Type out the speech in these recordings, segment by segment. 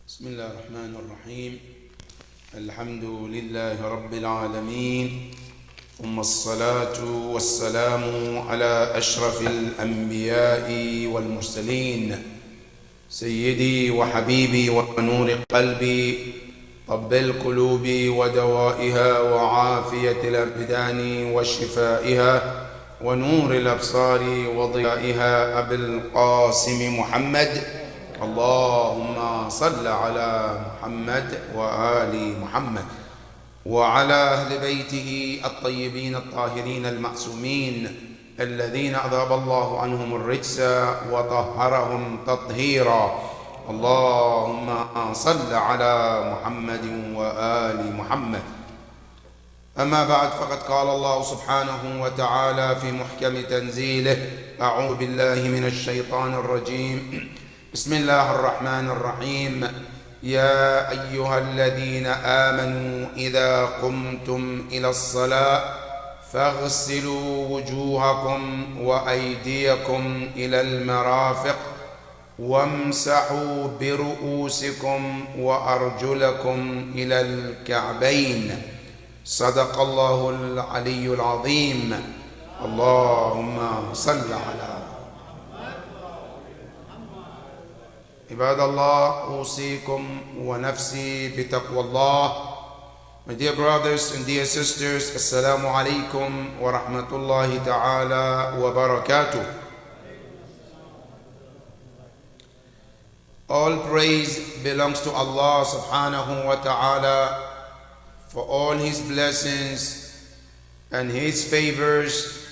بسم الله الرحمن الرحيم. الحمد لله رب العالمين، ثم الصلاة والسلام على أشرف الأنبياء والمرسلين، سيدي وحبيبي ونور قلبي، طب القلوب ودوائها وعافية الأبدان وشفائها ونور الأبصار وضيائها، أبي القاسم محمد. اللهم صل على محمد وآل محمد وعلى أهل بيته الطيبين الطاهرين المعصومين الذين أذهب الله عنهم الرجس وطهرهم تطهيرا. اللهم صل على محمد وآل محمد. أما بعد، فقد قال الله سبحانه وتعالى في محكم تنزيله: أعوذ بالله من الشيطان الرجيم، بسم الله الرحمن الرحيم. يا أيها الذين آمنوا إذا قمتم إلى الصلاة فاغسلوا وجوهكم وأيديكم إلى المرافق وامسحوا برؤوسكم وأرجلكم إلى الكعبين. صدق الله العلي العظيم. اللهم صل على عباد الله. أوصيكم ونفسي بتقوى الله. My dear brothers and dear sisters, Assalamu alaikum wa rahmatullahi ta'ala wa barakatuh. All praise belongs to Allah subhanahu wa ta'ala for all His blessings and His favors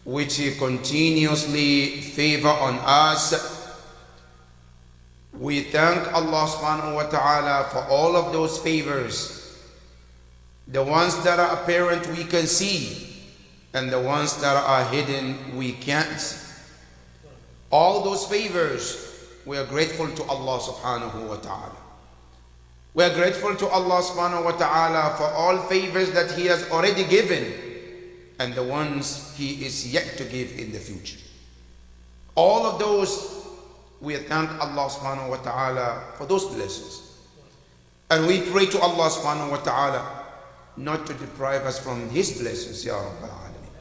which He continuously favor on us. We thank Allah subhanahu wa ta'ala for all of those favors, the ones that are apparent we can see, and the ones that are hidden we can't. All those favors, we are grateful to Allah subhanahu wa ta'ala. We are grateful to Allah subhanahu wa ta'ala for all favors that He has already given and the ones He is yet to give in the future. All of those, we thank Allah subhanahu wa ta'ala for those blessings. And we pray to Allah subhanahu wa ta'ala not to deprive us from His blessings, Ya Rabbal Alameen.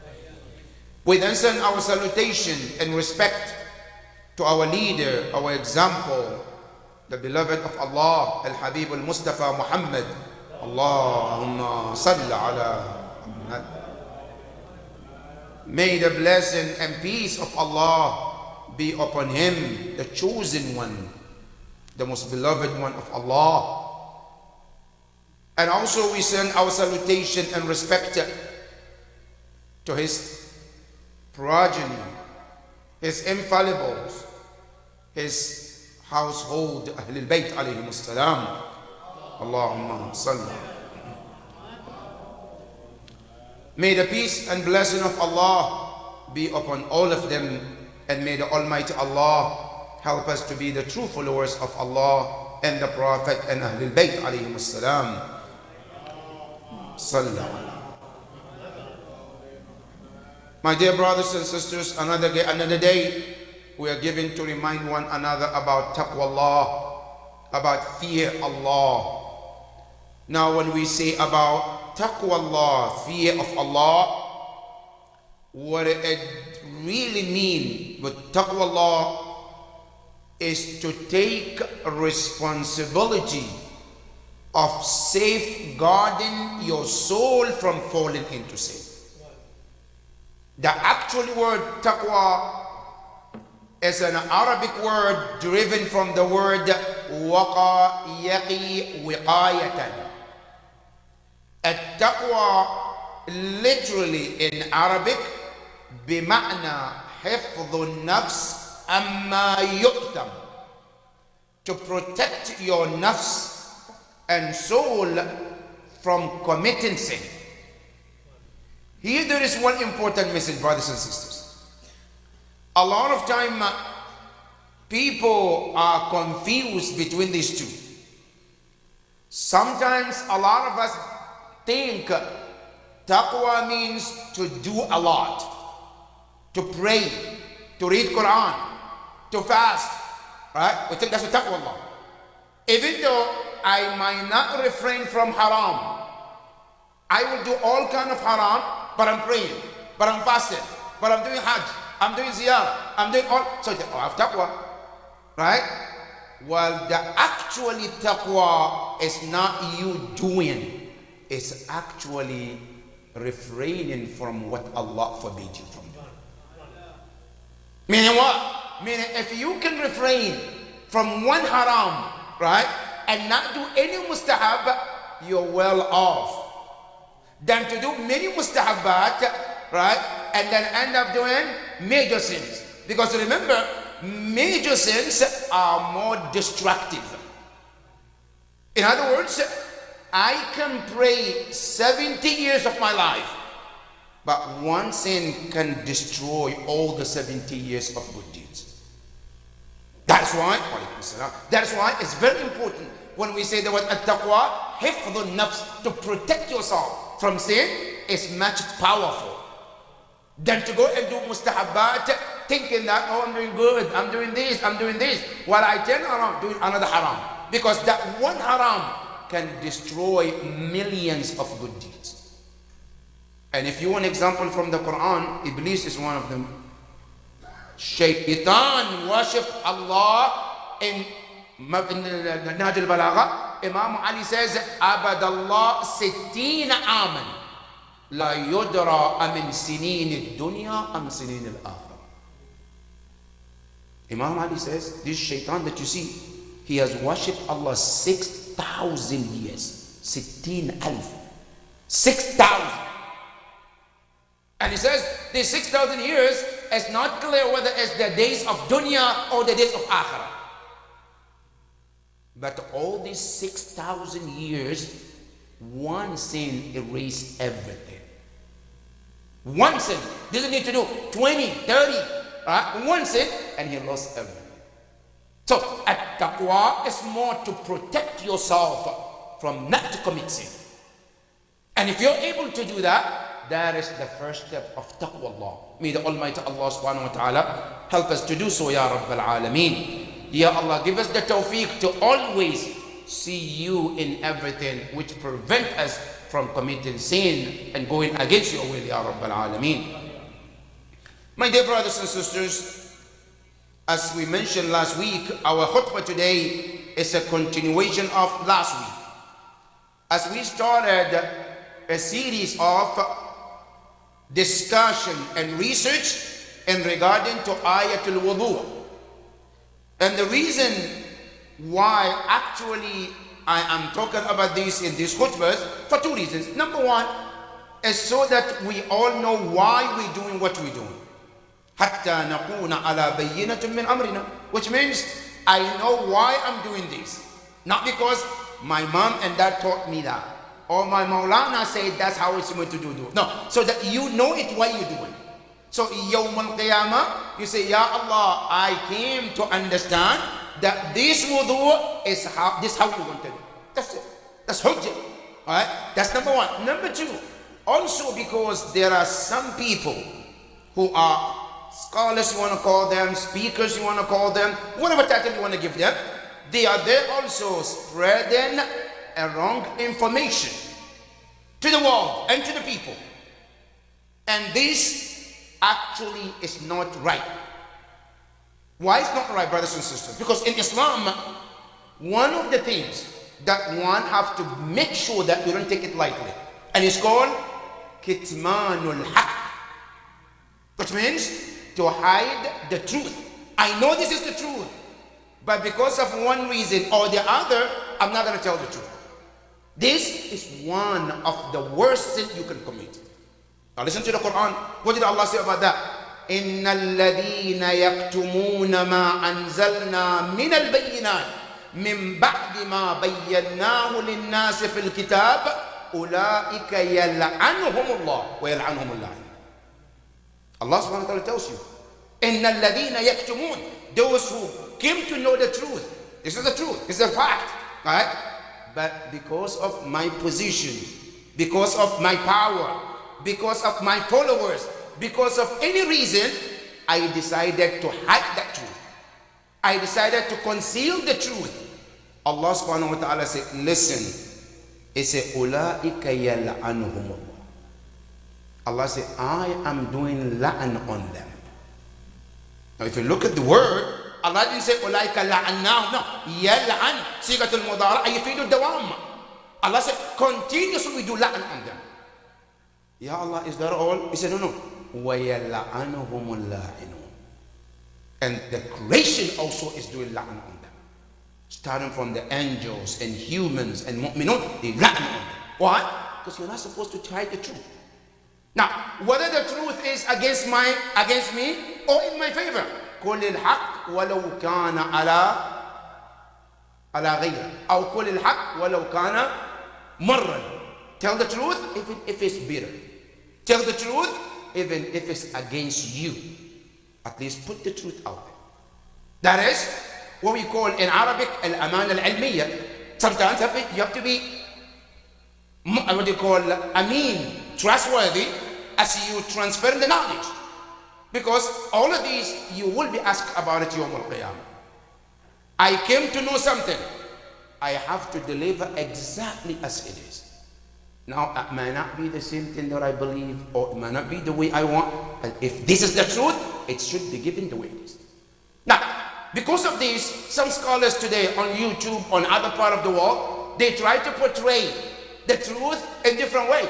We then send our salutation and respect to our leader, our example, the beloved of Allah, Al-Habib Al-Mustafa Muhammad. Allahumma salli ala Muhammad. May the blessing and peace of Allah be upon him, the chosen one, the most beloved one of Allah. And also we send our salutation and respect to his progeny, his infallibles, his household, Ahlul Bayt alayhim as-salam. Allahumma salli. May the peace and blessing of Allah be upon all of them, and may the Almighty Allah help us to be the true followers of Allah and the Prophet and Ahlul Bayt alayhim as-salam. Sallallahu. My dear brothers and sisters, another day we are given to remind one another about taqwa Allah, about fear Allah. Now when we say about taqwa Allah, fear of Allah, what it really means with taqwa Allah is to take responsibility of safeguarding your soul from falling into sin. The actual word taqwa is an Arabic word derived from the word waqa yaqi wiqayatan. At-taqwa literally in Arabic بمعنى حفظ النفس أما يؤتم, to protect your nafs and soul from committing sin. Here there is one important message, brothers and sisters. A lot of time people are confused between these two. Sometimes a lot of us think taqwa means to do a lot, to pray, to read Quran, to fast, right? We think that's what taqwa Allah. Even though I might not refrain from haram, I will do all kind of haram, but I'm praying, but I'm fasting, but I'm doing hajj, I'm doing ziyarah, I'm doing all. So I have taqwa, right? Well, the actually taqwa is not you doing, it's actually refraining from what Allah forbid you from doing. Meaning what? Meaning if you can refrain from one haram, right, and not do any mustahab, you're well off than to do many mustahabat, right, and then end up doing major sins. Because remember, major sins are more destructive. In other words, I can pray 70 years of my life, but one sin can destroy all the 70 years of good deeds. That's why it's very important when we say the word at-taqwa, hifdhun nafs, to protect yourself from sin, is much powerful than to go and do mustahabat thinking that, oh, I'm doing good, I'm doing this, while I turn around doing another haram. Because that one haram can destroy millions of good deeds. And if you want an example from the Quran, Iblis is one of them. Shaitan worshipped Allah in Nahj al-Balagha. Imam Ali says, Abadallah sittina aman la yudra amin sinin al-dunya am sinin al-akhirah. Imam Ali says, this shaitan that you see, he has worshipped Allah 6,000 years. 16,000. 6,000. And he says, these 6,000 years, it's not clear whether it's the days of dunya or the days of akhirah. But all these 6,000 years, one sin erased everything. One sin. Doesn't need to do 20, 30, right? One sin, and he lost everything. So, at-taqwa is more to protect yourself from not to commit sin. And if you're able to do that, that is the first step of taqwa. May the Almighty Allah subhanahu wa ta'ala help us to do so, Ya Rabbal Alameen. Ya Allah, give us the tawfiq to always see you in everything which prevent us from committing sin and going against your will, Ya Rabbal Alameen. My dear brothers and sisters, as we mentioned last week, our khutbah today is a continuation of last week. As we started a series of discussion and research in regarding to Ayatul Wudu. And the reason why actually I am talking about this in this khutbah, for two reasons. Number one is so that we all know why we're doing what we're doing. حتى نكون على بينة من أمرنا, which means I know why I'm doing this, not because my mom and dad taught me that, or my Maulana said that's how it's going to do. No, so that you know it why you're doing. So Yawm al-Qiyamah, you say, Ya Allah, I came to understand that this wudu is how you want to do. That's it. That's hujjah. Alright? That's number one. Number two, also because there are some people who are scholars, you want to call them, speakers, you want to call them, whatever title you want to give them, they are there also spreading a wrong information to the world and to the people. And this actually is not right. Why is not right, brothers and sisters? Because in Islam, one of the things that one have to make sure that we don't take it lightly, and it's called kitmanul haq, which means to hide the truth. I know this is the truth, but because of one reason or the other, I'm not going to tell the truth. This is one of the worst sins you can commit. Now listen to the Quran. What did Allah say about that? إِنَّ الَّذِينَ يَكْتُمُونَ مَا أَنزَلْنَا مِنَ الْبَيِّنَاتِ مِنْ بَعْدِ مَا بَيَّنَّاهُ لِلنَّاسِ فِي الْكِتَابِ أُولَٰئِكَ يَلْعَنُهُمُ اللَّهُ وَيَلْعَنُهُمُ اللَّعِنُ. Allah subhanahu wa ta'ala tells you, إِنَّ الَّذِينَ يَكْتُمُونَ, those who came to know the truth. This is the truth. This is a fact. Right? But because of my position, because of my power, because of my followers, because of any reason, I decided to hide that truth. I decided to conceal the truth. Allah subhanahu wa ta'ala said, listen, He said, Ulaika yal'anuhumullah. Allah said, I am doing la'an on them. Now if you look at the word, Allah didn't say, Ulaika la'annahum. No, yal'an, sigatul mudara, yufidu dawam. Allah said, continuously we do la'an on them. Ya Allah, is that all? He said, no, no. وَيَلْعَنُهُمُ اللَّاعِنُونَ. And the creation also is doing la'an on them. Starting from the angels and humans and mu'minun, they la'an on them. Why? Because you're not supposed to try the truth. Now, whether the truth is against me or in my favor. قُلِ الْحَقِّ وَلَوْ كَانَ عَلَى غَيْرِ أو قُلِ الْحَقِّ وَلَوْ كَانَ مَرًّا. Tell the truth even if it's bitter. Tell the truth even if it's against you. At least put the truth out there. That is what we call in Arabic al-aman al-ilmiyya. Sometimes you have to be what you call ameen, trustworthy, as you transfer the knowledge. Because all of these you will be asked about it yawm al-qiyamah. I came to know something. I have to deliver exactly as it is. Now, it may not be the same thing that I believe, or it may not be the way I want, but if this is the truth, it should be given the way it is. Now, because of this, some scholars today on YouTube, on other part of the world, they try to portray the truth in different way.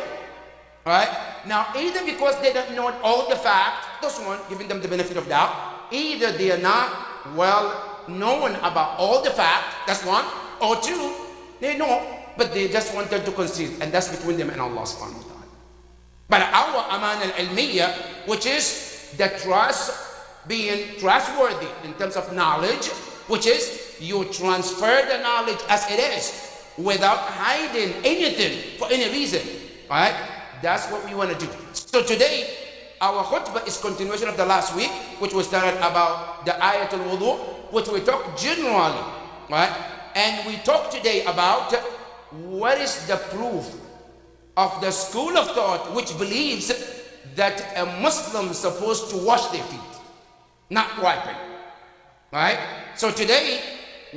Right? Now, either because they don't know all the facts, that's one, giving them the benefit of doubt, either they are not well known about all the facts, that's one, or two, they know, but they just wanted to conceal, and that's between them and Allah subhanahu wa ta'ala. But our aman al-ilmiyya, which is the trust, being trustworthy in terms of knowledge, which is you transfer the knowledge as it is without hiding anything for any reason, right? That's what we want to do. So today, our khutbah is continuation of the last week, which was started about the ayatul wudu, which we talked generally, right? And we talk today about what is the proof of the school of thought which believes that a Muslim is supposed to wash their feet, not wiping. Right? So today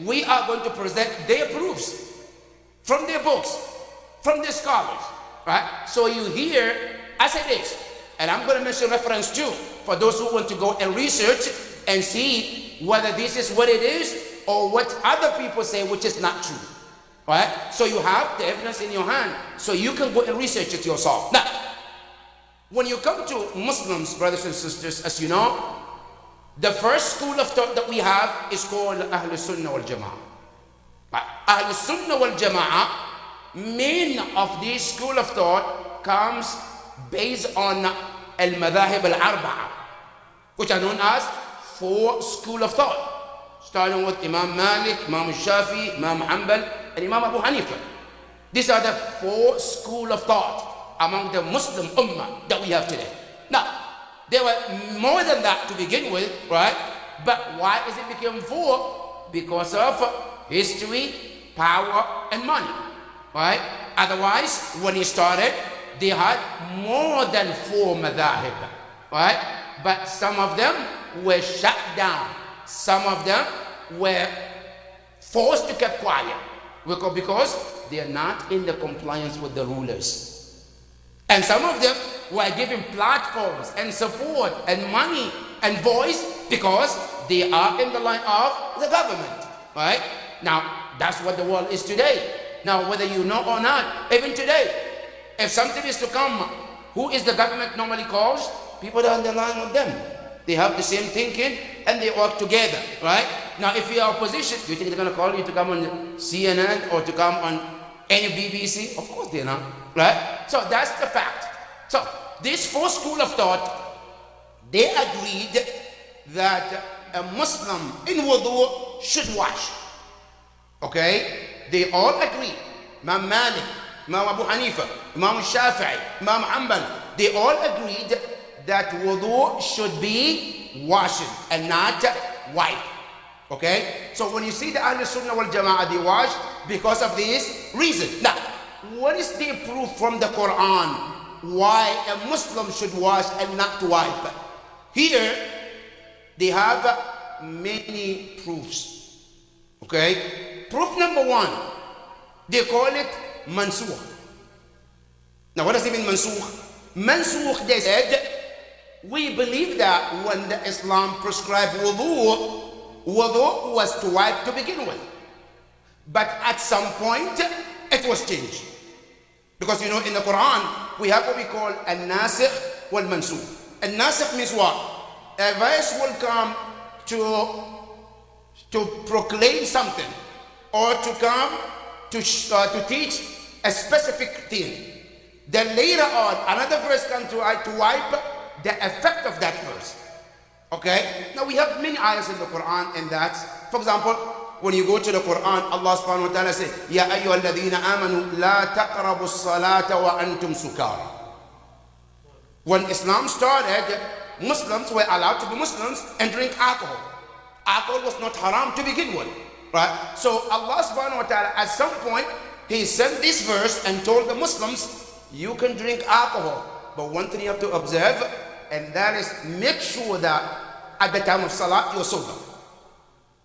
we are going to present their proofs from their books, from the scholars. Right? So you hear as it is. And I'm going to mention reference too for those who want to go and research and see whether this is what it is or what other people say which is not true. Right? So you have the evidence in your hand, so you can go and research it yourself. Now, when you come to Muslims, brothers and sisters, as you know, the first school of thought that we have is called Ahlul Sunnah wal Jama'ah. Ahlul Sunnah wal Jama'ah, main of this school of thought comes based on al-madhahib al-arba'a, which are known as four school of thought, starting with Imam Malik, Imam Shafi, Imam Hanbal, and Imam Abu Hanifa. These are the four school of thought among the Muslim ummah that we have today. Now, there were more than that to begin with, right? But why is it become four? Because of history, power, and money, right? Otherwise, when he started, they had more than four madhahib, right? But some of them were shut down. Some of them were forced to keep quiet because they are not in the compliance with the rulers. And some of them were given platforms and support and money and voice because they are in the line of the government, right? Now, that's what the world is today. Now, whether you know or not, even today, if something is to come, who is the government normally calls? People that are in the line with them. They have the same thinking and they work together, right? Now, if you are opposition, do you think they're going to call you to come on CNN or to come on any BBC? Of course they're not, right? So that's the fact. So this fourth school of thought, they agreed that a Muslim in wudu should wash. Okay? They all agree. Imam Malik, Imam Abu Hanifa, Imam Shafi'i, Imam Hanbal, they all agreed that wudu should be washing and not wipe. Okay? So when you see the Ahlul Sunnah wal Jama'ah, they wash because of this reason. Now, what is the proof from the Quran why a Muslim should wash and not wipe? Here, they have many proofs. Okay? Proof number one, they call it mansukh. Now, what does it mean, mansukh? Mansukh, they said, we believe that when the Islam prescribed wudu was to wipe to begin with. But at some point, it was changed. Because you know, in the Quran, we have what we call al-nasikh wal-mansukh. Al-nasikh means what? A verse will come to proclaim something, or to come to teach a specific thing. Then later on, another verse comes to wipe the effect of that verse. Okay? Now we have many ayahs in the Quran in that. For example, when you go to the Quran, Allah subhanahu wa ta'ala says, Ya ayyuhalladhina amanu la taqrabu as-salata wa antum sukara. When Islam started, Muslims were allowed to be Muslims and drink alcohol. Alcohol was not haram to begin with. Right? So Allah subhanahu wa ta'ala, at some point, He sent this verse and told the Muslims, you can drink alcohol, but one thing you have to observe, and that is make sure that at the time of Salah, you're sober.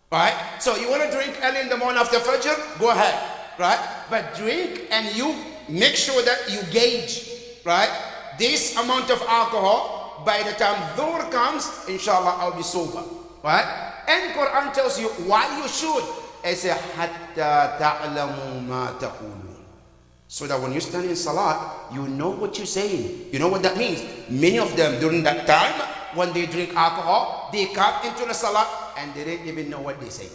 Right? So you want to drink early in the morning after Fajr, go ahead. Right? But drink and you make sure that you gauge, right, this amount of alcohol. By the time Dhuhr comes, inshallah, I'll be sober. Right? And Quran tells you why you should. It says, حَتَّى تَعْلَمُوا مَا تَقُولُونَ. So that when you stand in Salah, you know what you're saying. You know what that means. Many of them during that time, when they drink alcohol, they come into the Salah and they didn't even know what they say.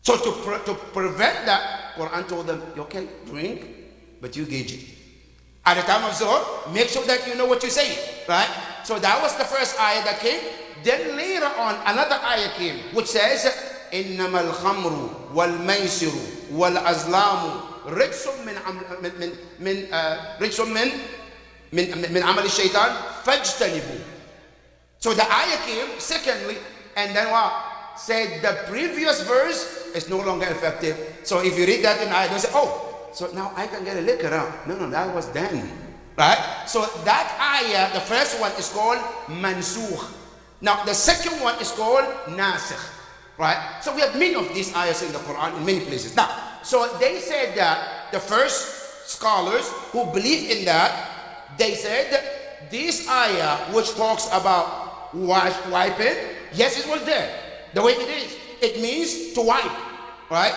So to prevent that, Quran told them, okay, drink, but you gauge it. At the time of Zuhr, make sure that you know what you're saying. Right? So that was the first ayah that came. Then later on, another ayah came, which says, إِنَّمَا الْخَمْرُ وَالْمَيْسِرُ وَالْأَزْلَامُ رجس من عمل الشيطان فاجتنبوه. So the ayah came secondly, and then what? Said the previous verse is no longer effective. So if you read that in ayah, don't say, oh, so now I can get a liquor out. No, that was then. Right? So that ayah, the first one is called mansukh. Now the second one is called nasikh. Right? So we have many of these ayahs in the Quran in many places. Now, so they said that the first scholars who believe in that, they said this ayah which talks about wiping, yes, it was there, the way it is. It means to wipe, right?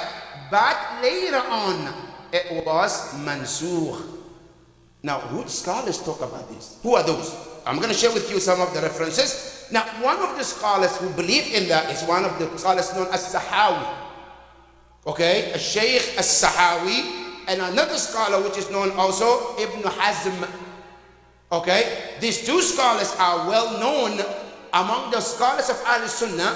But later on, it was mansukh. Now, which scholars talk about this? Who are those? I'm going to share with you some of the references. Now, one of the scholars who believe in that is one of the scholars known as Sahawi. Okay, Shaykh As-Sahawi, and another scholar which is known also Ibn Hazm. Okay, these two scholars are well known among the scholars of Al-Sunnah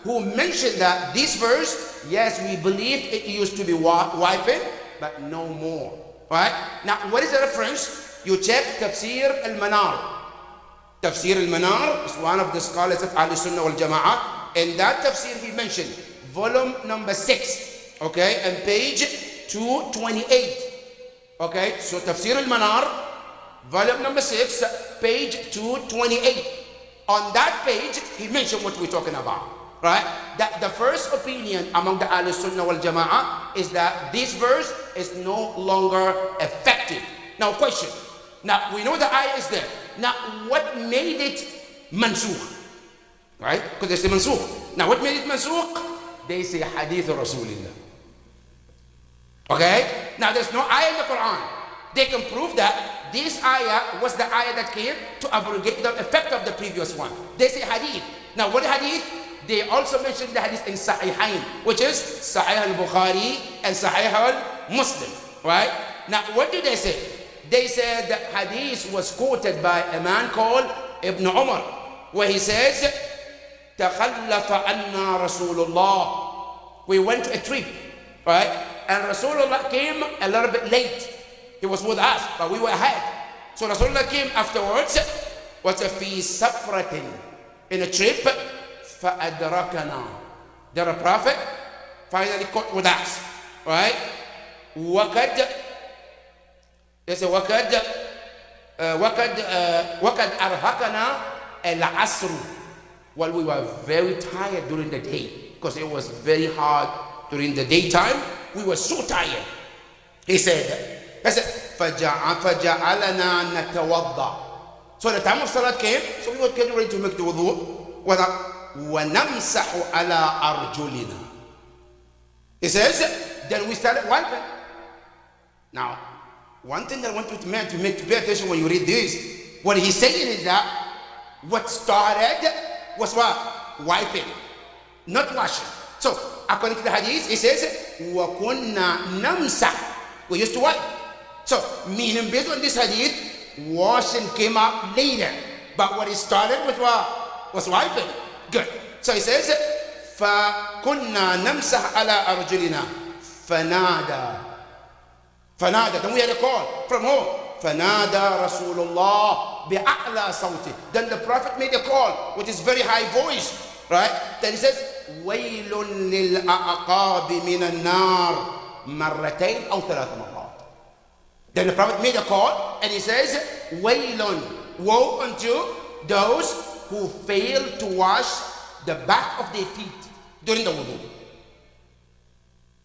who mentioned that this verse, yes, we believe it used to be wiping, but no more. Right? Now, what is the reference? You check Tafsir Al-Manar. Tafsir Al-Manar is one of the scholars of Al-Sunnah wal Jama'ah. In that tafsir he mentioned, volume number 6, okay, and page 228. Okay, so Tafsir Al-Manar, volume number 6, page 228. On that page, he mentioned what we're talking about, right? That the first opinion among the Al-Sunnah wal Jama'ah is that this verse is no longer effective. Now, question. Now, we know the ayah is there. Now, what made it mansukh? Right? Because they say mansukh. Now, what made it mansukh? They say hadith Rasulullah. Okay? Now, there's no ayah in the Quran. They can prove that this ayah was the ayah that came to abrogate the effect of the previous one. They say hadith. Now, what hadith? They also mentioned the hadith in Sahihain, which is Sahih al-Bukhari and Sahih al-Muslim. Right? Now, what did they say? They said that hadith was quoted by a man called Ibn Umar, where he says, تَخَلَّفَ عَنَّا رَسُولُ اللَّهِ. We went to a trip, right? And Rasulullah came a little bit late. He was with us, but we were ahead. So Rasulullah came afterwards, was فِي سَفْرَةٍ, in a trip, فَأَدْرَكَنَا. The Prophet finally caught with us, right? They say, وَقَدْ أَرْهَقَنَا الْعَصْرُ. Well, we were very tired during the day because it was very hard during the daytime, we were so tired. He said, فَجَعَلَنَا نَتَوَضَّى. So the time of Salat came, so we were getting ready to make the wudu. وَنَمْسَحُ عَلَىٰ أَرْجُلِنَا. He says, then we started wiping. Now, one thing that I want you to pay attention when you read this, what he's saying is that what started was what? Wiping, not washing. So, according to the hadith, it says, وَكُنَّا نَمْسَحُ. We used to wipe. So, meaning based on this hadith, washing came up later. But what it started with what? Was wiping. Good. So he says, فَكُنَّا نَمْسَحْ عَلَىٰ أَرْجُلِنَا فَنَادَى. Then we had a call from who? فَنَادَى رَسُولُ اللَّهِ بِأَعْلَى صَوْتِهِ. Then the Prophet made a call with his very high voice, right? Then he says, وَيْلٌ لِلْأَعْقَابِ مِنَ النَّارِ مَرَّتَيْنِ أَوْ ثَلَاثَ مَرَّاتٍ. Then the Prophet made a call and he says, وَيْلٌ, woe unto those who fail to wash the back of their feet during the wudu.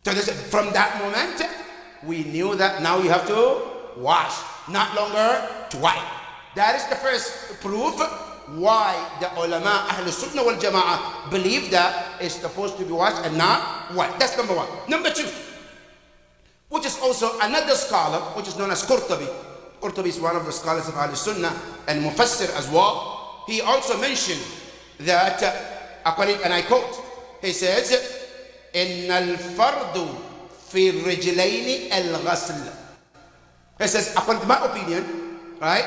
So from that moment, we knew that now you have to wash, not longer to wipe. That is the first proof why the ulama, Ahl Sunnah wal Jama'ah, believe that it's supposed to be washed and not wiped. That's number one. Number two, which is also another scholar, which is known as Qurtubi. Qurtubi is one of the scholars of Ahl Sunnah and Mufassir as well. He also mentioned that, according, and I quote, he says, إِنَّ الْفَرْضُ فِي الرِّجْلَيْنِ الْغَسْلِ. He says, according to my opinion, right,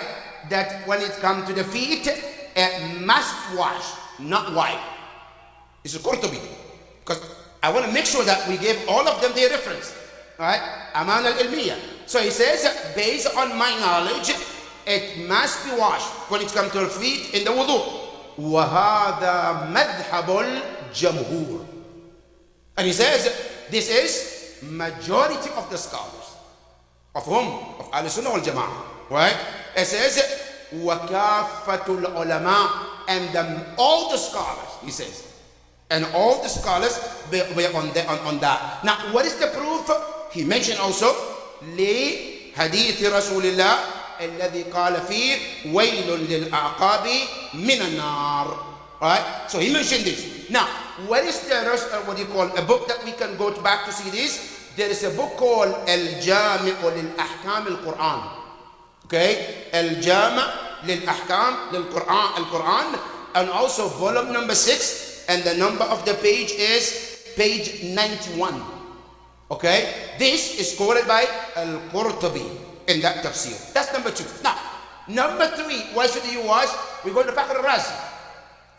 that when it comes to the feet, it must wash, not wipe. This is Qurtubi. Because I want to make sure that we give all of them their reference. Right? Aman al-Ilmiya. So he says, based on my knowledge, it must be washed when it comes to the feet in the wudu. وَهَذَا مَذْهَبُ الْجَمْهُورِ. And he says, this is majority of the scholars. Of whom? Of Ahl Sunnah wal Jama'ah. Right? It says, وَكَافَةُ الْعُلَمَاءِ. And all the scholars, he says. And all the scholars were on that. Now, what is the proof? He mentioned also, لِحَدِيثِ رَسُولِ اللَّهِ الَّذِي قَالَ فِيهِ وَيْلٌ لِلْأَعْقَابِ مِنَ النَّارِ. Right? So he mentioned this. Now, what is the rest, what do you call, a book that we can go back to see this? There is a book called Al-Jami' lil-Ahkam al-Quran. Okay? Al-Jami' lil-Ahkam al-Quran. And also volume number 6. And the number of the page is page 91. Okay? This is quoted by Al-Qurtubi in that tafsir. That's number 2. Now, number 3, why should you wash? We go to Fakhr al-Razi.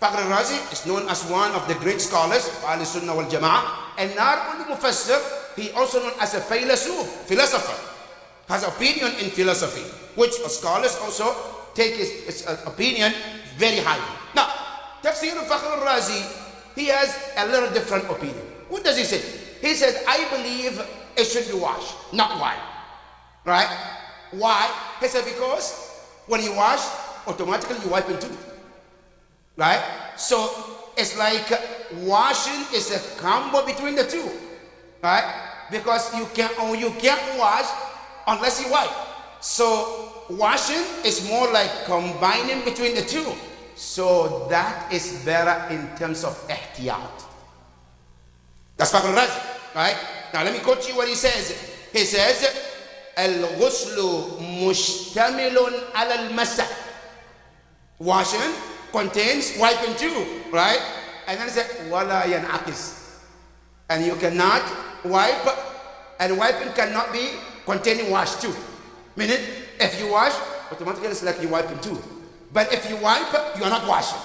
Fakhr al-Razi is known as one of the great scholars of Ahl Sunnah wal Jama'ah. And not only Mufassir, he also known as a philosopher. Has opinion in philosophy, which scholars also take his opinion very highly. Now, Tafsir al-Fakhr al-Razi, he has a little different opinion. What does he say? He says, I believe it should be washed, not wiped. Right? Why? He said, because when you wash, automatically you wipe it too. Right? So it's like washing is a combo between the two. Right? Because you can't wash unless you wipe. So washing is more like combining between the two. So that is better in terms of ihtiyat. That's Fakhr al-Razi, right? Now let me quote you what he says. He says, Al-ghuslu mushtamilun ala al-masah. Washing contains wiping too, right? And then he said, wala yan'akis. And you cannot wipe, and wiping cannot be containing wash too. Meaning, if you wash, automatically it's like you wiping too. But if you wipe, you are not washing.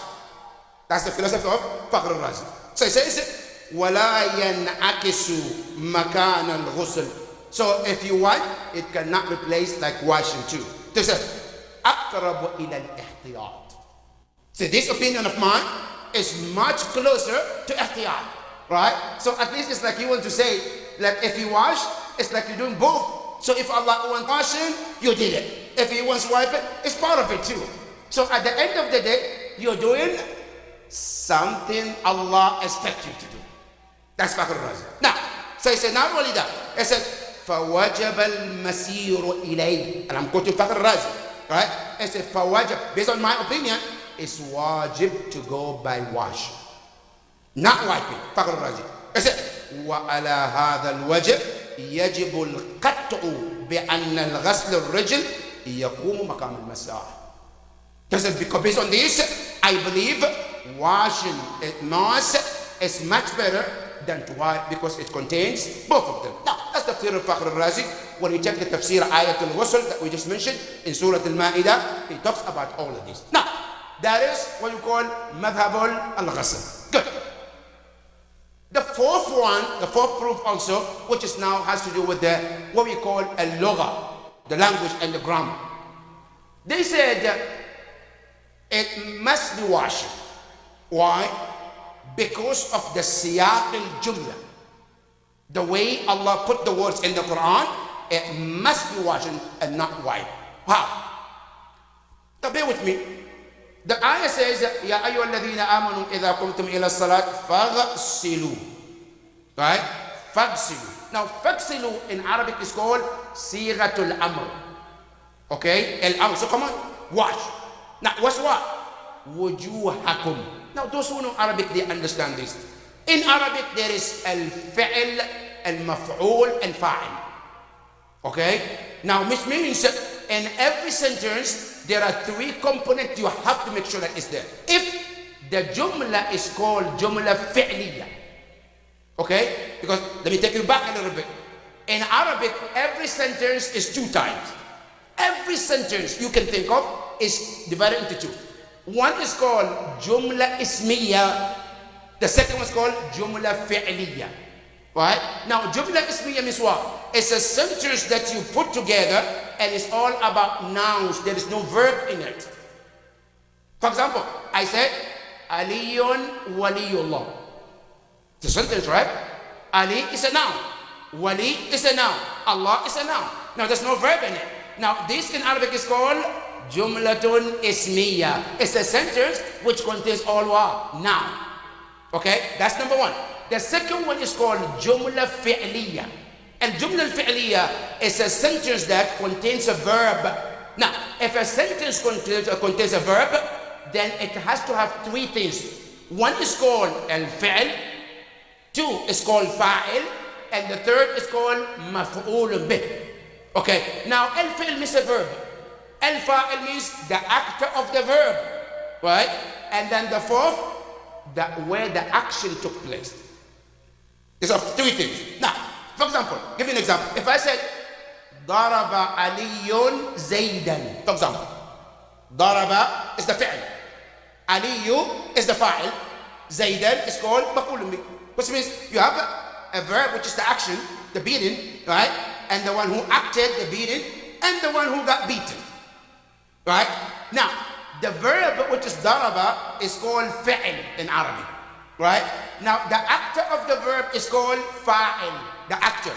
That's the philosophy of Fakhr al-Razi. So he says, وَلَا يَنْعَكِسُ مَكَانَ الْغُسْلِ. So if you wipe, it cannot replace like washing too. This is أَقْرَبُ إِلَى الْإِحْتِيَاطِ. So this opinion of mine is much closer to ihtiyat. Right? So at least it's like you want to say, like if you wash, it's like you're doing both. So if Allah wants washing, you did it. If He wants wiping, it's part of it too. So at the end of the day, you're doing something Allah expects you to do. That's Fakhr al-Razi. Now, So he said, not only that, he said, فَوَجَبَ الْمَسِيرُ إِلَيْهِ. And I'm quoting Fakhr al-Razi, right? He said, فَوَجَب, based on my opinion, it's wajib to go by wash. Not wiping. Fakhr al-Razi. He said, وَعَلَى هَذَا الْوَجْبِ يَجِبُ الْقَطْعُ بِأَنَّ الْغَسْلَ الرِّجْلِ يَقُومُ مَقَامَ الْمَسَاحِ. He said, because based on this, I believe washing nose is much better than to wipe because it contains both of them. Now, that's the theory of Fakhr al-Razi. When you check the tafsir ayat al-ghusl that we just mentioned in Surah al-Ma'idah, he talks about all of this. Now, that is what you call madhab al-ghusl. Good. The fourth one, the fourth proof also, which is now has to do with the what we call al-lugha, the language and the grammar. They said it must be washed. Why? Because of the siyaq al-jumla. The way Allah put the words in the Quran, it must be washed and not wiped. How? Now bear with me. The ayah says, Ya ayyuha alladhina amanu idha qumtum ila salat faghsilu. Right? Faghsilu. Now faghsilu in Arabic is called sighatul amr. Okay? Al-amr. So come on, wash. Now what's what? Wujuhakum. Now those who know Arabic, they understand this. In Arabic there is al-fi'l, al-maf'ul, al-fa'il. Okay? Now which means in every sentence there are three components you have to make sure that it's there. If the jumla is called jumla fi'liya, okay? Because let me take you back a little bit. In Arabic, every sentence is two types. Every sentence you can think of is divided into two. One is called jumla ismiya. The second one is called jumla fi'liya. Right? Now, jumla ismiya means what? It's a sentence that you put together and it's all about nouns. There is no verb in it. For example, I said, Aliyun waliyullah. It's a sentence, right? Ali is a noun. Wali is a noun. Allah is a noun. Now, there's no verb in it. Now, this in Arabic is called jumlatun ismiya. It's a sentence which contains all what? Noun. Okay? That's number one. The second one is called jumla fi'liya. And jumla fi'liya is a sentence that contains a verb. Now, if a sentence contains a verb, then it has to have three things. One is called al-fi'l, two is called fa'il, and the third is called maf'ul bih. Okay, now al-fi'l means a verb. Al-fa'il means the actor of the verb, right? And then the fourth, where the action took place. These are three things. Now, for example, give you an example. If I said, Daraba Aliyun Zaydan, for example, Daraba is the fi'l, Aliyu is the fa'il, Zaydan is called maf'ulun bih, which means you have a verb which is the action, the beating, right? And the one who acted the beating, and the one who got beaten, right? Now, the verb which is daraba is called fi'l in Arabic, right? Now, the actor of the verb is called fa'il, the actor.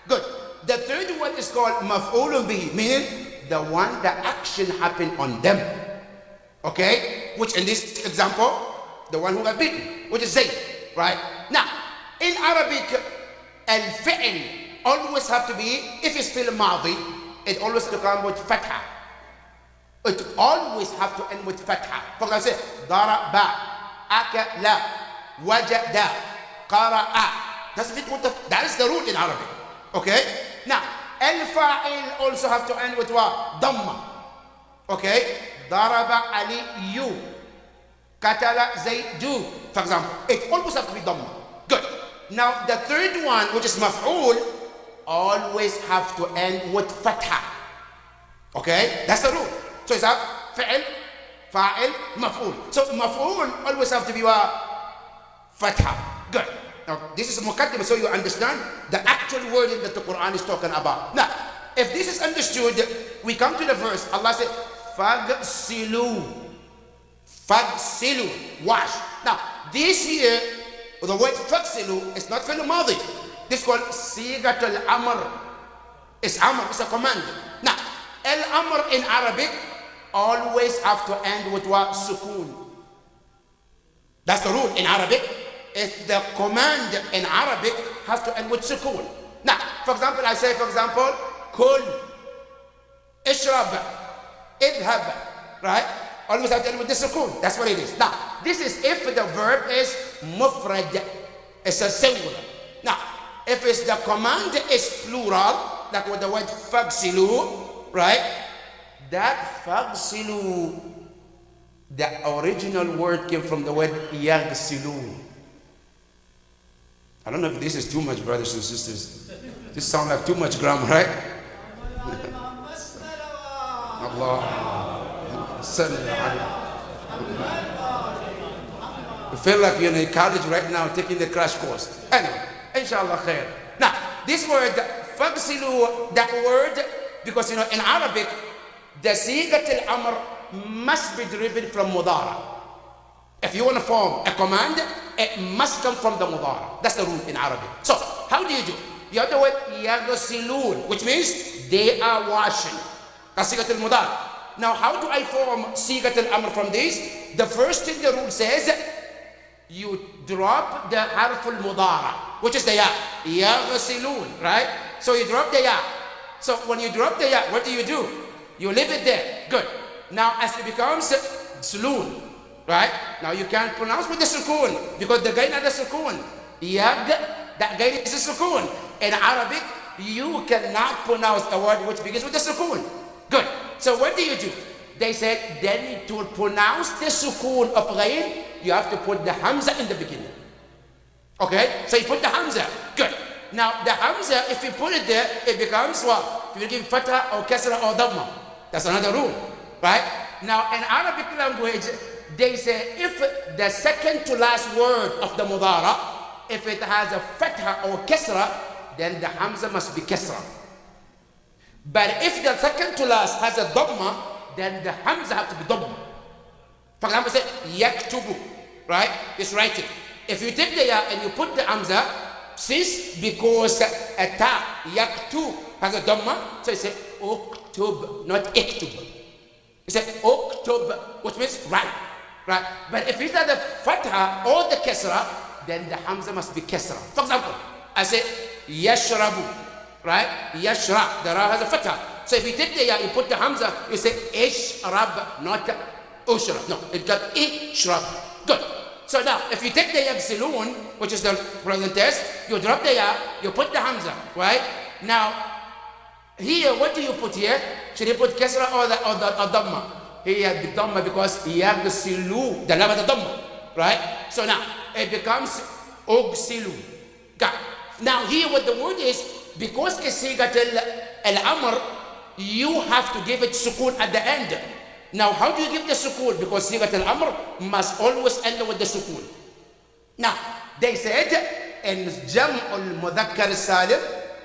Good. The third one is called maf'ulun bihi, meaning the one, the action happened on them. Okay? Which in this example, the one who got beaten, which is Zayd, right? Now, in Arabic, al-fi'l always have to be, if it's still madi, it always to come with fatha. It always have to end with fatha. For example, say, daraba, akala, wajada, qara'a. That is the rule in Arabic. Okay? Now, al-fa'il also have to end with what? Dhamma. Okay? Daraba aliyu. Katala zaydu. For example, it always have to be dhamma. Good. Now, the third one, which is maf'ul, always have to end with fatha. Okay? That's the rule. So it's have fi'il, fa'il, maf'ul. So maf'ul always have to be what? Fatha. Good. Now, this is a muqaddimah so you understand the actual wording that the Quran is talking about. Now, if this is understood, we come to the verse. Allah said, Faghsilu. Faghsilu. Wash. Now, this here, the word faghsilu is not fi'l madi. This is called sigatul amr. It's amr, it's a command. Now, al-amr in Arabic always have to end with what? Sukoon. That's the rule in Arabic. if the command in Arabic has to end with sukoon. Now, for example, I say, for example, kul, ishrab, idhab, right? Always have to end with the sukoon. That's what it is. Now, this is if the verb is mufrad, it's a singular. Now, if it's the command is plural, like with the word fagsilu, right? That fagsilu, the original word came from the word yagsilu. I don't know if this is too much, brothers and sisters. This sounds like too much grammar, right? Allah. You feel like you're in college right now taking the crash course. Anyway, inshallah khair. Now, this word, fagsilu, that word, because in Arabic, the sigat al-amr must be derived from mudara. If you want to form a command, it must come from the mudara. That's the rule in Arabic. So, how do? You have the word yaghsilun, which means they are washing. That's sigat al-mudara. Now, how do I form sigat al-amr from this? The first thing the rule says, you drop the harf al-mudara, which is the ya. Yaghsilun, right? So you drop the ya. So when you drop the ya, what do? You leave it there. Good. Now as it becomes saloon, right? Now you can't pronounce with the sukoon because the gain is the sukoon. Yag, that gain is the sukoon. In Arabic, you cannot pronounce a word which begins with the sukoon. Good. So what do? They said then to pronounce the sukoon of gain, you have to put the hamza in the beginning. Okay? So you put the hamza. Good. Now the hamza, if you put it there, it becomes what? You will give fatha or kasra or dhamma. That's another rule, right? Now in Arabic language, they say if the second to last word of the mudara, if it has a fatha or kasra, then the hamza must be kasra. But if the second to last has a dhamma, then the hamza has to be dhamma. For example, say yaktubu, right? Just write it. If you take the ya and you put the hamza, since because a ta, yaktu, has a dhamma, so you say uktub, not iktub. You say uktub, which means write, right? But if it has a fatha or the kasra, then the hamza must be kasra. For example, I say yashrabu, right? Yashra, the ra has a fatha. So if you take the ya, you put the hamza, you say ishrab, not ushrab. No, it got ishrab. Good. So now, if you take the yaghsilun, which is the present tense, you drop the ya, you put the hamza, right? Now, here, what do you put here? Should you put kasra or dhamma? Here, the dhamma because yaghsilu, the lam of the dhamma, right? So now, it becomes ughsilu. Got it. Now, here what the word is, because it's sigat al-amr, you have to give it sukoon at the end. Now, how do you give the sukoon? Because sigat al-amr must always end with the sukoon. Now, they said in jam'ul mudhakkar salim,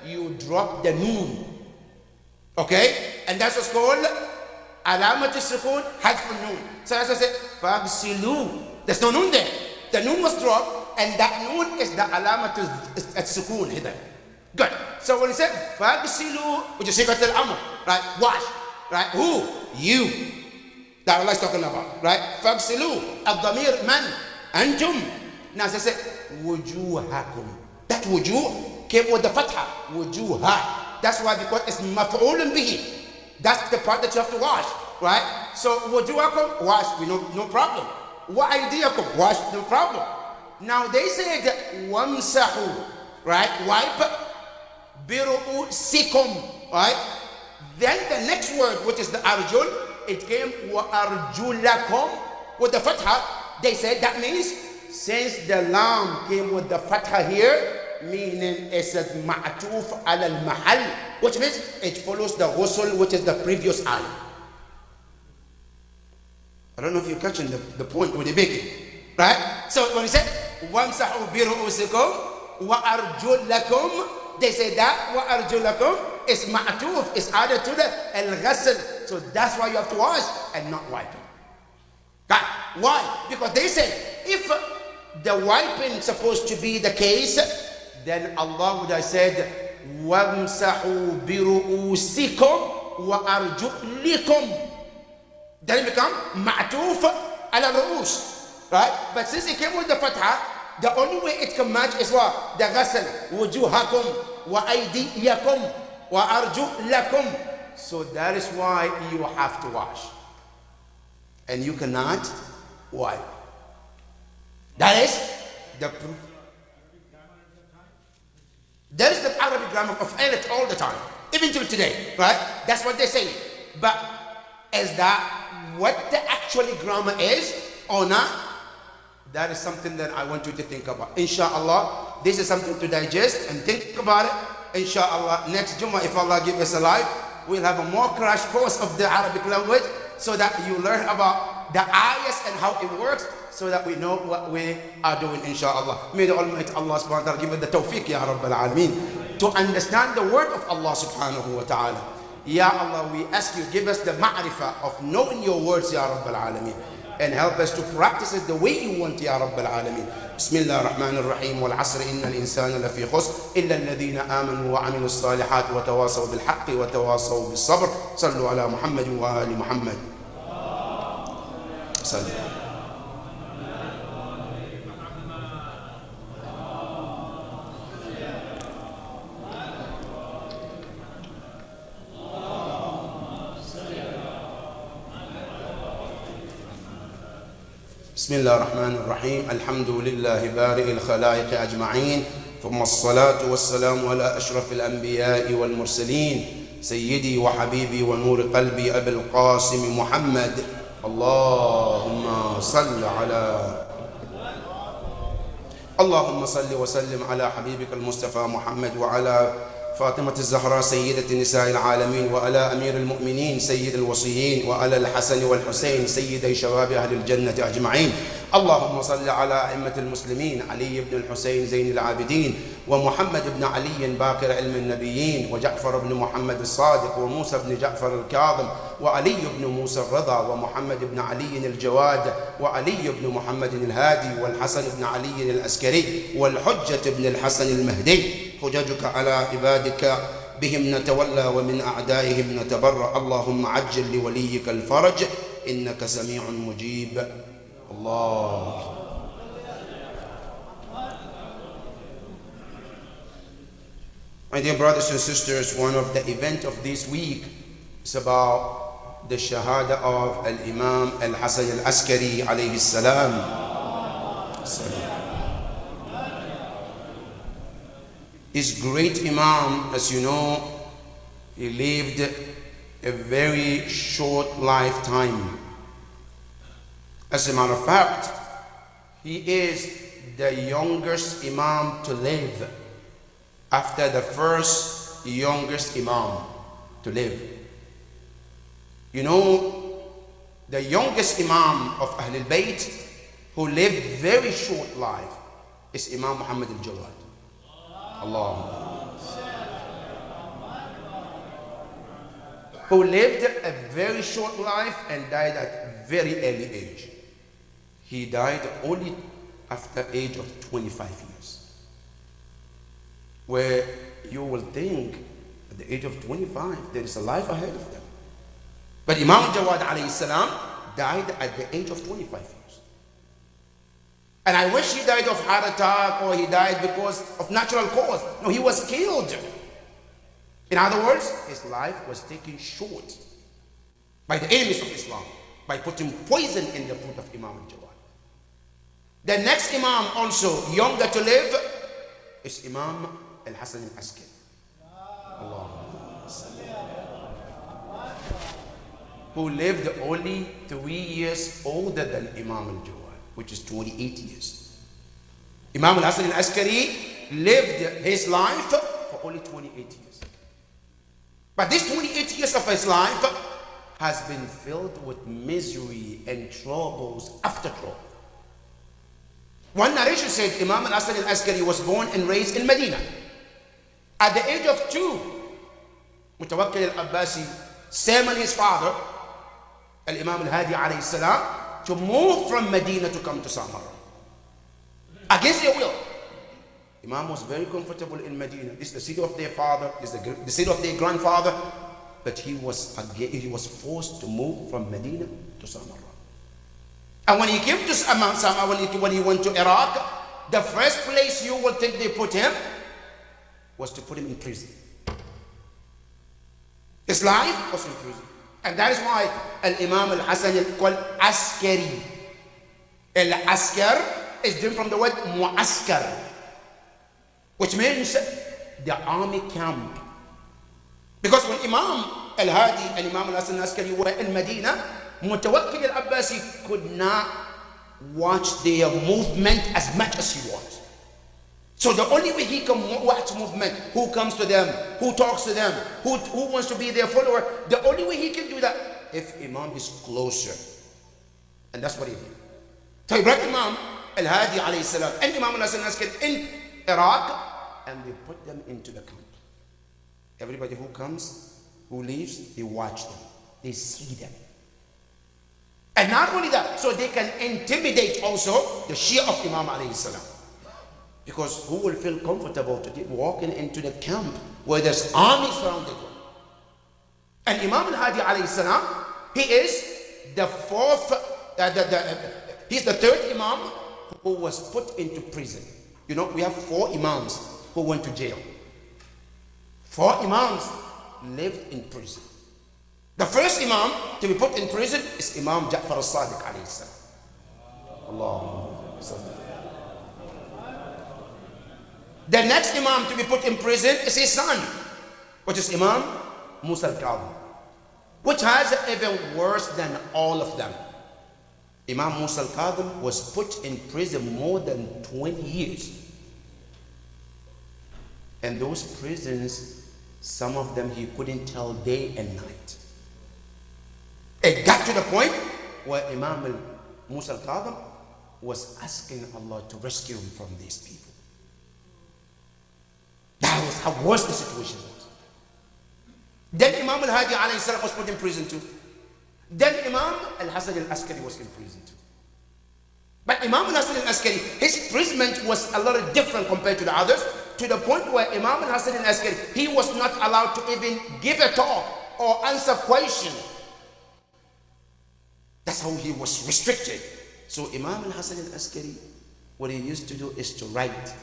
you drop the noon. Okay? And that's what's called alamat al-sukoon, hadf al-noon. So as I said, fagsilu. There's no noon there. The noon was dropped, and that noon is the alamat al-sukoon here. Good. So when he said fagsilu, which is sigat al-amr, right? Wash. Right? Who? You. That Allah is talking about, right? Fagsilu, al-damir, man, antum. Now they say, wujuhakum. That wujuh came with the fatha, wujuha. That's why, because it's maf'ulun bihi. That's the part that you have to wash, right? So wujuhakum, wash, no problem. Wa aydiyakum, wash, no problem. Now they said, wamsahu, right? Wipe, biru'usikum, right? Then the next word, which is the arjul, it came وَأَرْجُلَكُمْ with the fatha. They said that means since the lam came with the fatha here, meaning it's a ma'tuf ala al-mahal, which means it follows the ghusl, which is the previous ayah. I don't know if you're catching the point with the beginning, right? So when he said وَامْسَحُوا بِرُؤُوسِكُمْ وَأَرْجُلَكُمْ, they say that وَأَرْجُلَكُمْ is ma'tuf, is added to the al-ghasl. So that's why you have to wash and not wiping. God. Why? Because they say if the wiping is supposed to be the case, then Allah would have said وَامْسَحُوا بِرُؤُوسِكُمْ وَأَرْجُلِكُمْ. Then it become ma'tuf ala ru'us, right? But since it came with the fatha, the only way it can match is what? The ghasl. Wujuhakum wa aydiyakum wa arjulakum. So that is why you have to wash. And you cannot wipe. That is the proof. There is the Arabic grammar of it all the time, even till today, right? That's what they say. But is that what the actual grammar is or not? That is something that I want you to think about. Inshallah, this is something to digest and think about it. Inshallah, next Jummah, if Allah gives us a life, we'll have a more crash course of the Arabic language so that you learn about the ayahs and how it works, so that we know what we are doing, inshallah. May the Almighty Allah subhanahu wa ta'ala give us the tawfiq, ya Rabbal Alameen, to understand the word of Allah subhanahu wa ta'ala. Ya Allah, we ask you, give us the ma'rifah of knowing your words, ya Rabbal Alameen, and help us to practice it the way you want, ya Rabbal Alameen. Bismillah ar-Rahman ar-Rahim, wal asr inna al-insana lafi khusr, illa alladhina amanu wa amilu as-salihat wa tawasaw bil haqqi wa tawasaw bis sabr. Sallu ala Muhammad wa ali Muhammad. Sallu. بسم الله الرحمن الرحيم الحمد لله بارئ الخلائق أجمعين ثم الصلاة والسلام على أشرف الأنبياء والمرسلين سيدي وحبيبي ونور قلبي أبي القاسم محمد اللهم صل وسلم على حبيبك المصطفى محمد وعلى فاطمة الزهراء سيدة نساء العالمين وعلى أمير المؤمنين سيد الوصيين وعلى الحسن والحسين سيدي شباب أهل الجنة أجمعين. اللهم صل على أئمة المسلمين علي بن الحسين زين العابدين ومحمد بن علي باقر علم النبيين وجعفر بن محمد الصادق وموسى بن جعفر الكاظم وعلي بن موسى الرضا ومحمد بن علي الجواد وعلي بن محمد الهادي والحسن بن علي العسكري والحجة بن الحسن المهدي. حججك على عبادك بهم نتولى ومن أعدائهم نتبرأ. اللهم عجل لوليك الفرج إنك سميع مجيب. الله. My dear brothers and sisters, one of the events of this week is about the Shahada of Al-Imam Al-Hasan Al-Askari alayhi salam. His great Imam, as you know, he lived a very short lifetime. As a matter of fact, he is the youngest Imam to live after the first youngest Imam to live. You know, the youngest Imam of Ahlul Bayt who lived very short life is Imam Muhammad al-Jawad. Allah. Who lived a very short life and died at very early age. He died only after age of 25 years. Where you will think at the age of 25 there is a life ahead of them. But Imam Jawad alayhi salam died at the age of 25 years. And I wish he died of heart attack or he died because of natural cause. No, he was killed. In other words, his life was taken short by the enemies of Islam by putting poison in the food of Imam al-Jawad. The next Imam also younger to live is Imam Al-Hasan Al-Askari. Allah. Who lived only 3 years older than Imam al-Jawad, which is 28 years. Imam Al-Hasan Al-Askari lived his life for only 28 years. But this 28 years of his life has been filled with misery and troubles after trouble. One narration said Imam Al-Hasan Al-Askari was born and raised in Medina. At the age of 2, Mutawakkil al-Abbasi summoned his father, Al-Imam Al-Hadi alayhi salam, to move from Medina to come to Samarra. Against their will. Imam was very comfortable in Medina. This is the city of their father, this is the city of their grandfather. But he was forced to move from Medina to Samarra. And when he came to Samarra, when he went to Iraq, the first place you will think they put him was to put him in prison. His life was in prison. And that is why Al-Imam Al-Hasan called Askari. Al-Askar is different from the word Mu'askar, which means the army camp. Because when Imam Al-Hadi and Imam Al-Hasan Al-Askari were in Medina, Mutawakkil Al-Abbasi could not watch their movement as much as he was. So the only way he can watch movement, who comes to them, who talks to them, who wants to be their follower, the only way he can do that, if Imam is closer. And that's what he did. So he brought Imam Al-Hadi alayhi salam and Imam Al-Hasan Al-Askari in Iraq, and they put them into the camp. Everybody who comes, who leaves, they watch them. They see them. And not only that, so they can intimidate also the Shia of Imam alayhi salam. Because who will feel comfortable to keep walking into the camp where there's armies surrounding them? And Imam Al-Hadi alayhi salam, he is the he's the third Imam who was put into prison. You know, we have 4 Imams who went to jail. 4 Imams lived in prison. The first Imam to be put in prison is Imam Ja'far al-Sadiq alayhi salam. Allahumma salli. The next Imam to be put in prison is his son, which is Imam Musa al-Kadhim, which has even worse than all of them. Imam Musa al-Kadhim was put in prison more than 20 years. And those prisons, some of them he couldn't tell day and night. It got to the point where Imam Musa al-Kadhim was asking Allah to rescue him from these people. That was how worse the situation was. Then Imam Al-Hadi alayhi salam was put in prison too. Then Imam Al-Hasan Al-Askari was in prison too. But Imam Al-Hasan Al-Askari, his imprisonment was a little different compared to the others, to the point where Imam Al-Hasan Al-Askari, he was not allowed to even give a talk or answer questions. That's how he was restricted. So Imam Al-Hasan Al-Askari, what he used to do is to write.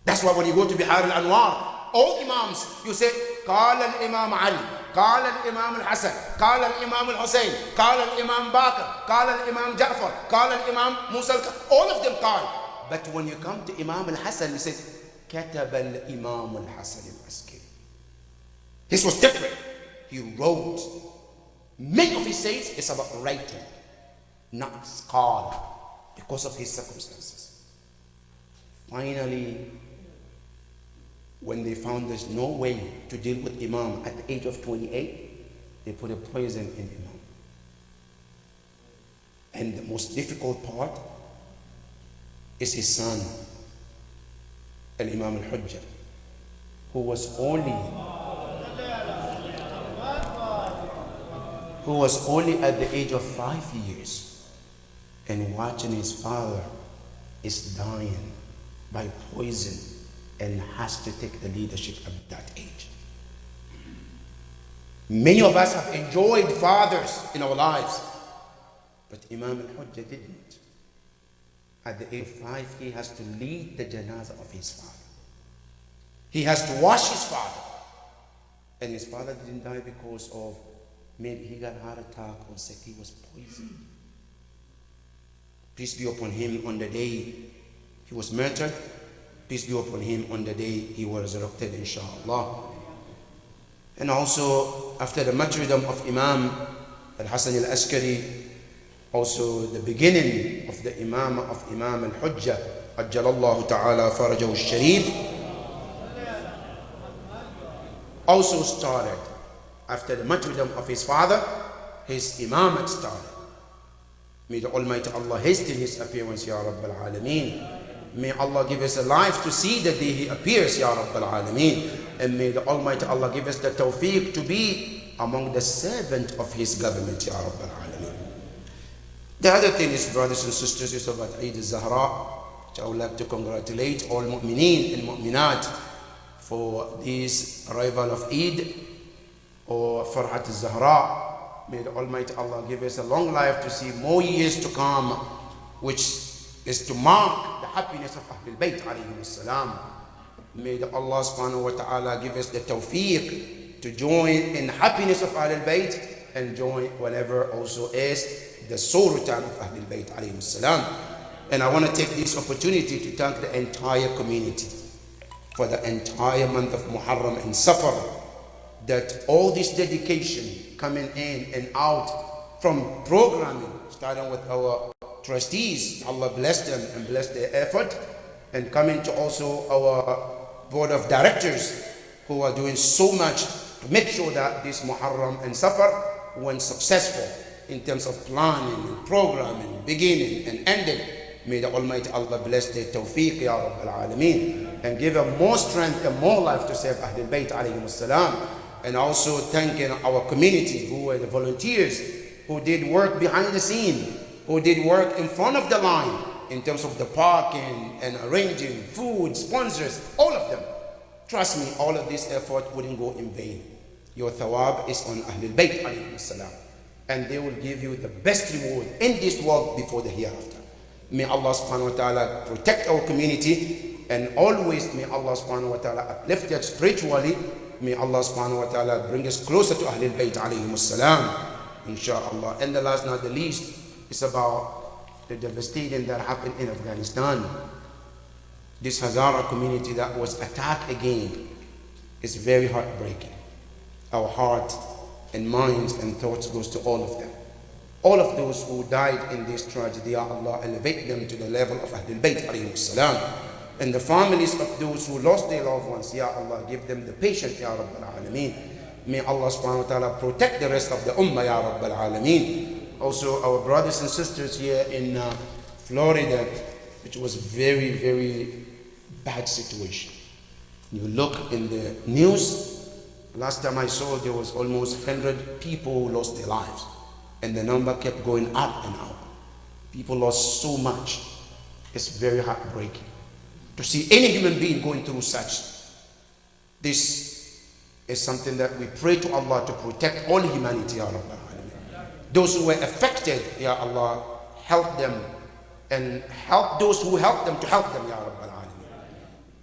That's why when you go to Bihar al-Anwar, all Imams, you say, قال الإمام علي, قال الإمام الحسن, قال الإمام الحسين, قال الإمام باقر, قال الإمام جعفر, قال الإمام موسى, all of them قال. But when you come to Imam al-Hasan, you say, كتب الإمام الحسن العسكري. This was different. He wrote. Many of his sayings is about writing, not scholar, because of his circumstances. Finally, when they found there's no way to deal with Imam at the age of 28, they put a poison in Imam. And the most difficult part is his son, Al-Imam Al-Hujjah, who was only at the age of 5 years, and watching his father is dying by poison and has to take the leadership at that age. Many of us have enjoyed fathers in our lives, but Imam Al-Hujjah didn't. At the age of 5, he has to lead the janazah of his father. He has to wash his father. And his father didn't die because of maybe he got a heart attack or sick. He was poisoned. Peace be upon him on the day he was murdered. Peace be upon him on the day he was resurrected, inshallah. And also, after the martyrdom of Imam Al-Hasan Al-Askari, also the beginning of the Imam of Imam Al-Hujjah, Ajjalallahu Ta'ala Farajahu Al-Sharif, also started. After the martyrdom of his father, his Imamate started. May the Almighty Allah hasten his appearance, Ya Rabbal Alameen. May Allah give us a life to see the day he appears, Ya Rabbal Alameen. And may the Almighty Allah give us the tawfiq to be among the servant of his government, Ya Rabbal Alameen. The other thing is, brothers and sisters, is about Eid al-Zahra, which I would like to congratulate all mu'mineen and mu'minat for this arrival of Eid, or Farhat al-Zahra. May the Almighty Allah give us a long life to see more years to come, which is to mark the happiness of Ahlul Bayt alayhim salam. May Allah subhanahu wa ta'ala give us the tawfiq to join in happiness of Ahlul Bayt and join whatever also is the sultan of Ahlul Bayt alayhim salam. And I want to take this opportunity to thank the entire community for the entire month of Muharram and Safar, that all this dedication coming in and out from programming, starting with our trustees, Allah bless them and bless their effort, and coming to also our board of directors who are doing so much to make sure that this Muharram and Safar went successful in terms of planning and programming, beginning and ending. May the Almighty Allah bless their tawfiq, Ya Rabbil Alameen, and give them more strength and more life to serve Ahlul Bayt alayhim salam. And also thanking our community who were the volunteers, who did work behind the scene, who did work in front of the line in terms of the parking and arranging food, sponsors, all of them. Trust me, all of this effort wouldn't go in vain. Your thawab is on Ahlul Bayt alayhim salam, and they will give you the best reward in this world before the hereafter. May Allah subhanahu wa ta'ala protect our community, and always may Allah subhanahu wa ta'ala uplift us spiritually. May Allah subhanahu wa ta'ala bring us closer to Ahlul Bayt alayhim salam, inshallah. And the last not the least is about the devastating that happened in Afghanistan. This Hazara community that was attacked again is very heartbreaking. Our heart and minds and thoughts goes to all of them. All of those who died in this tragedy, Ya Allah, elevate them to the level of Ahlul Bayt alayhim salam. And the families of those who lost their loved ones, Ya Allah, give them the patience, Ya Rabbil Alameen. May Allah subhanahu wa ta'ala protect the rest of the ummah, Ya Rabbil Alameen. Also, our brothers and sisters here in Florida, which was very, very bad situation. You look in the news, last time I saw there was almost 100 people who lost their lives. And the number kept going up and up. People lost so much. It's very heartbreaking to see any human being going through such. This is something that we pray to Allah to protect all humanity, Ya Rabbi. Those who were affected, Ya Allah, help them and help those who help them to help them, Ya Rabbi.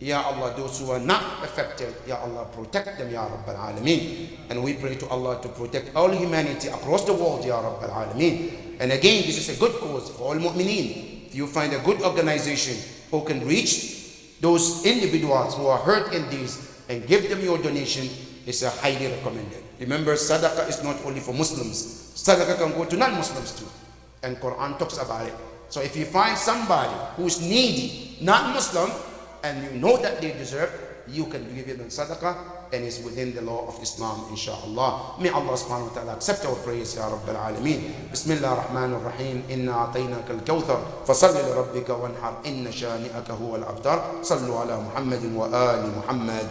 Ya Allah, those who are not affected, Ya Allah, protect them, Ya Rabbil Alameen. And we pray to Allah to protect all humanity across the world, Ya Rabbil Alameen. And again, this is a good cause for all mu'mineen. If you find a good organization who can reach those individuals who are hurt in this and give them your donation, it's a highly recommended. Remember, sadaqah is not only for Muslims. Sadaqah can go to non-Muslims too. And Quran talks about it. So if you find somebody who's needy, not Muslim, and you know that they deserve, you can give them sadaqah, and it's within the law of Islam, inshallah. May Allah subhanahu wa ta'ala accept our praise, Ya Rabbil Alameen. Bismillah ar-Rahman ar-Rahim. Inna a'tainaka al-kawthar, fasalli li rabbika wanhar, inna shani'aka huwa al-abtar. Sallu ala Muhammadin wa ali Muhammad.